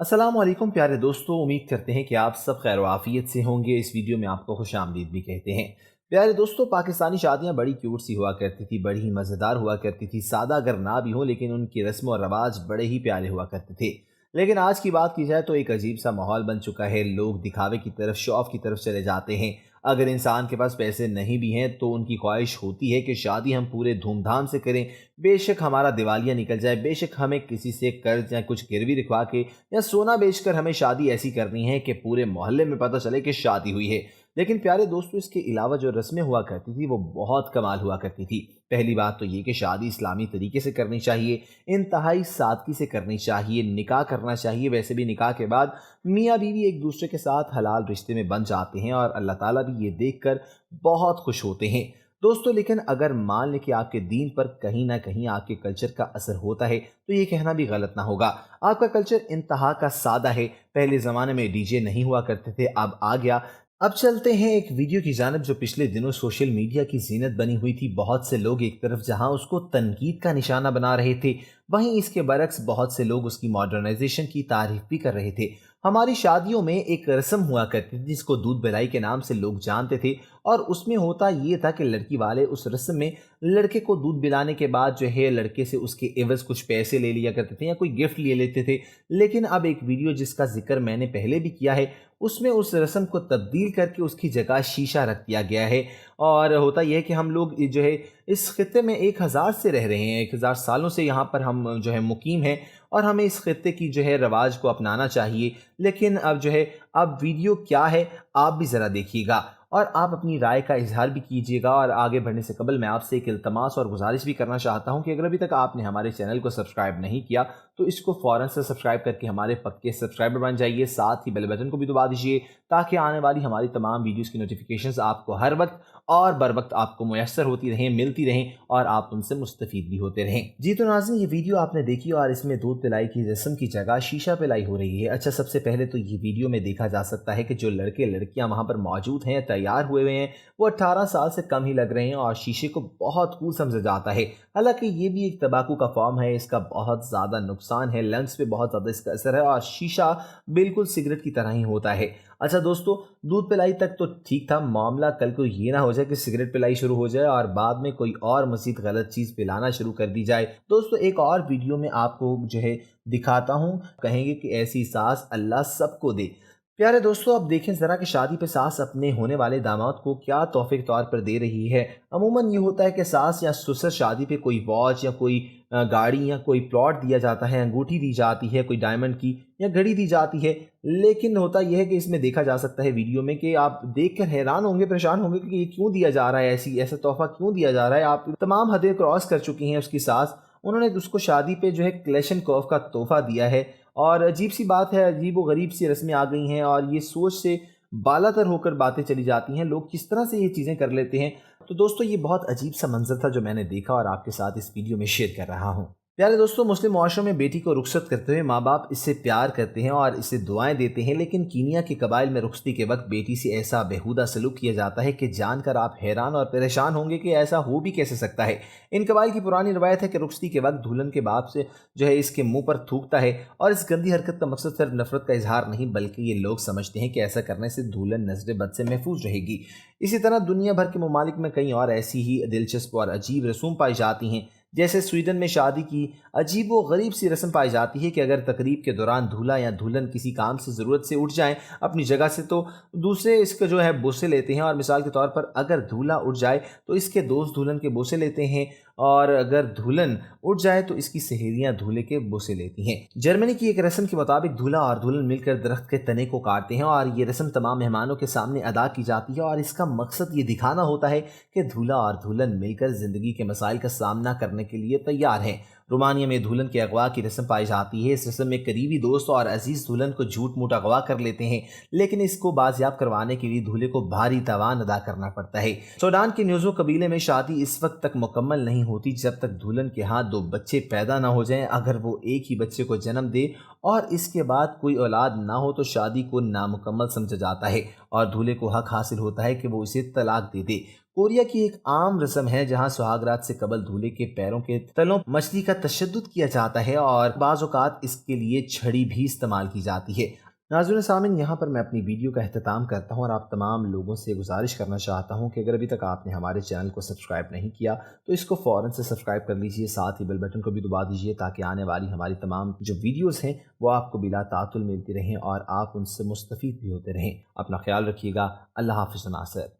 अस्सलामुअलैकुम प्यारे दोस्तों, उम्मीद करते हैं कि आप सब खैर आफियत से होंगे। इस वीडियो में आपको खुश आमदीद भी कहते हैं। प्यारे दोस्तों, पाकिस्तानी शादियां बड़ी क्यूट सी हुआ करती थी, बड़ी ही मज़ेदार हुआ करती थी। सादा अगर ना भी हो लेकिन उनकी रस्म और रवाज बड़े ही प्यारे हुआ करते थे। लेकिन आज की बात की जाए तो एक अजीब सा माहौल बन चुका है। लोग दिखावे की तरफ, शो ऑफ की तरफ चले जाते हैं। अगर इंसान के पास पैसे नहीं भी हैं तो उनकी ख्वाहिश होती है कि शादी हम पूरे धूमधाम से करें। बेशक हमारा दिवालिया निकल जाए, बेशक हमें किसी से कर्ज या कुछ गिरवी रखवा के या सोना बेचकर हमें शादी ऐसी करनी है कि पूरे मोहल्ले में पता चले कि शादी हुई है। लेकिन प्यारे दोस्तों, इसके अलावा जो रस्में हुआ करती थी वो बहुत कमाल हुआ करती थी। पहली बात तो ये कि शादी इस्लामी तरीके से करनी चाहिए, इंतहाई सादगी से करनी चाहिए, निकाह करना चाहिए। वैसे भी निकाह के बाद मियाँ बीवी एक दूसरे के साथ हलाल रिश्ते में बन जाते हैं और अल्लाह ताला भी ये देखकर बहुत खुश होते हैं दोस्तों। लेकिन अगर मान लें कि आपके दीन पर कहीं ना कहीं आपके कल्चर का असर होता है तो ये कहना भी गलत ना होगा। आपका कल्चर इंतहा का सादा है। पहले ज़माने में डीजे नहीं हुआ करते थे, अब आ गया। अब चलते हैं एक वीडियो की जानिब जो पिछले दिनों सोशल मीडिया की जीनत बनी हुई थी। बहुत से लोग एक तरफ जहां उसको तनकीद का निशाना बना रहे थे, वहीं इसके बरक्स बहुत से लोग उसकी मॉडर्नाइजेशन की तारीफ भी कर रहे थे। हमारी शादियों में एक रस्म हुआ करती थी जिसको दूध पिलाई के नाम से लोग जानते थे, और उसमें होता ये था कि लड़की वाले उस रस्म में लड़के को दूध पिलाने के बाद जो है लड़के से उसके एवज कुछ पैसे ले लिया करते थे या कोई गिफ्ट ले लेते थे। लेकिन अब एक वीडियो जिसका जिक्र मैंने पहले भी किया है, उसमें उस रस्म को तब्दील करके उसकी जगह शीशा रख दिया गया है। और होता यह है कि हम लोग जो है इस खित्ते में 1000 से रह रहे हैं, 1000 सालों से यहाँ पर हम जो है मुकीम हैं, और हमें इस खित्ते की जो है रवाज को अपनाना चाहिए। लेकिन अब जो है अब वीडियो क्या है आप भी ज़रा देखिएगा और आप अपनी राय का इजहार भी कीजिएगा। और आगे बढ़ने से कबल मैं आपसे एक इल्तमास और गुजारिश भी करना चाहता हूं कि अगर अभी तक आपने हमारे चैनल को सब्सक्राइब नहीं किया तो इसको फ़ौरन से सब्सक्राइब करके हमारे पक्के सब्सक्राइबर बन जाइए। साथ ही बेल बटन को भी दबा दीजिए ताकि आने वाली हमारी तमाम वीडियोज़ की नोटिफिकेशंस आपको हर वक्त और बर वक्त आपको मुयस्सर होती रहें, मिलती रहें और आप उनसे मुस्तफ़ीद भी होते रहें। जी तो नाज़रीन, ये वीडियो आपने देखी और इसमें दूध पिलाई की रस्म की जगह शीशा पिलाई हो रही है। अच्छा, सबसे पहले तो ये वीडियो में देखा जा सकता है कि जो लड़के लड़कियां वहां पर मौजूद हैं, तैयार हुए हुए हैं, वो 18 साल से कम ही लग रहे हैं और शीशे को बहुत कूल समझा जाता है। हालांकि ये भी एक तंबाकू का फॉर्म है, इसका बहुत ज़्यादा नुकसान है, लंग्स पे बहुत ज़्यादा इसका असर है और शीशा बिल्कुल सिगरेट की तरह ही होता है। अच्छा दोस्तों, दूध पिलाई तक तो ठीक था मामला, कल को ये ना हो जाए कि सिगरेट पिलाई शुरू हो जाए और बाद में कोई और मज़ीद गलत चीज़ पिलाना शुरू कर दी जाए। दोस्तों, एक और वीडियो में आपको जो है दिखाता हूँ, कहेंगे कि ऐसी सास अल्लाह सबको दे। प्यारे दोस्तों, अब देखें ज़रा कि शादी पे सास अपने होने वाले दामाद को क्या तोहफे के तौर पर दे रही है। अमूमन ये होता है कि सास या ससुर शादी पे कोई वॉच या कोई गाड़ी या कोई प्लॉट दिया जाता है, अंगूठी दी जाती है, कोई डायमंड की या घड़ी दी जाती है। लेकिन होता यह है कि इसमें देखा जा सकता है वीडियो में कि आप देखकर हैरान होंगे, परेशान होंगे कि ये क्यों दिया जा रहा है, ऐसा तोहफा क्यों दिया जा रहा है। आप तमाम हदें क्रॉस कर चुकी हैं उसकी सास। उन्होंने उसको शादी पे जो है क्लेशनकोव का तोहफा दिया है और अजीब सी बात है, अजीब व गरीब सी रस्में आ गई हैं और ये सोच से बालातर होकर बातें चली जाती हैं। लोग किस तरह से ये चीज़ें कर लेते हैं। तो दोस्तों, ये बहुत अजीब सा मंजर था जो मैंने देखा और आपके साथ इस वीडियो में शेयर कर रहा हूँ। प्यारे दोस्तों, मुस्लिम मुआशरों में बेटी को रुखसत करते हुए माँ बाप इससे प्यार करते हैं और इसे दुआएं देते हैं। लेकिन कीनिया के कबाइल में रुखसती के वक्त बेटी से ऐसा बेहुदा सलूक किया जाता है कि जानकर आप हैरान और परेशान होंगे कि ऐसा हो भी कैसे सकता है। इन कबाइल की पुरानी रवायत है कि रुखसती के वक्त दुल्हन के बाप से जो है इसके मुंह पर थूकता है और इस गंदी हरकत का मकसद सिर्फ नफरत का इजहार नहीं बल्कि ये लोग समझते हैं कि ऐसा करने से दुल्हन नजर बद से महफूज रहेगी। इसी तरह दुनिया भर के ममालिक में कई और ऐसी ही दिलचस्प और अजीब रसूम पाई जाती हैं। जैसे स्वीडन में शादी की अजीब व गरीब सी रस्म पाई जाती है कि अगर तकरीब के दौरान दूल्हा या दुल्हन किसी काम से ज़रूरत से उठ जाएं अपनी जगह से तो दूसरे इसके जो है बोसे लेते हैं। और मिसाल के तौर पर अगर दूल्हा उठ जाए तो इसके दोस्त दुल्हन के बोसे लेते हैं और अगर दुल्हन उठ जाए तो इसकी सहेलियां दूल्हे के बोसे लेती हैं। जर्मनी की एक रस्म के मुताबिक दूल्हा और दुल्हन मिलकर दरख्त के तने को काटते हैं और ये रस्म तमाम मेहमानों के सामने अदा की जाती है और इसका मकसद ये दिखाना होता है कि दूल्हा और दुल्हन मिलकर ज़िंदगी के मसाइल का सामना करने के लिए तैयार हैं। रोमानिया में दुल्हन के अगवा की रस्म पाई जाती है। इस रस्म में करीबी दोस्त और अजीज दुल्हन को झूठ मूठ अगवा कर लेते हैं, लेकिन इसको बाजियाब करवाने के लिए दूल्हे को भारी तावान अदा करना पड़ता है। सूडान के न्यूज़ो कबीले में शादी इस वक्त तक मुकम्मल नहीं होती जब तक दुल्हन के हाथ 2 बच्चे पैदा ना हो जाएं। अगर वो एक ही बच्चे को जन्म दे और इसके बाद कोई औलाद ना हो तो शादी को नामुकम्मल समझा जाता है और दूल्हे को हक हासिल होता है कि वो इसे तलाक दे दे। कोरिया की एक आम रस्म है जहां सुहागरात से कबल दूल्हे के पैरों के तलों मछली का तशद्दुद किया जाता है और बाज़ औक़ात इसके लिए छड़ी भी इस्तेमाल की जाती है। नाज़रीन सामीन, यहाँ पर मैं अपनी वीडियो का अख्ताम करता हूँ और आप तमाम लोगों से गुजारिश करना चाहता हूँ कि अगर अभी तक आपने हमारे चैनल को सब्सक्राइब नहीं किया तो इसको फ़ौरन से सब्सक्राइब कर लीजिए, साथ ही बेल बटन को भी दबा दीजिए ताकि आने वाली हमारी तमाम जो वीडियोज़ हैं वो आपको बिला तातुल मिलती रहें और आप उनसे मुस्तफ़ीद भी होते रहें। अपना ख्याल रखिएगा। अल्लाह हाफ़िज़ नासिर।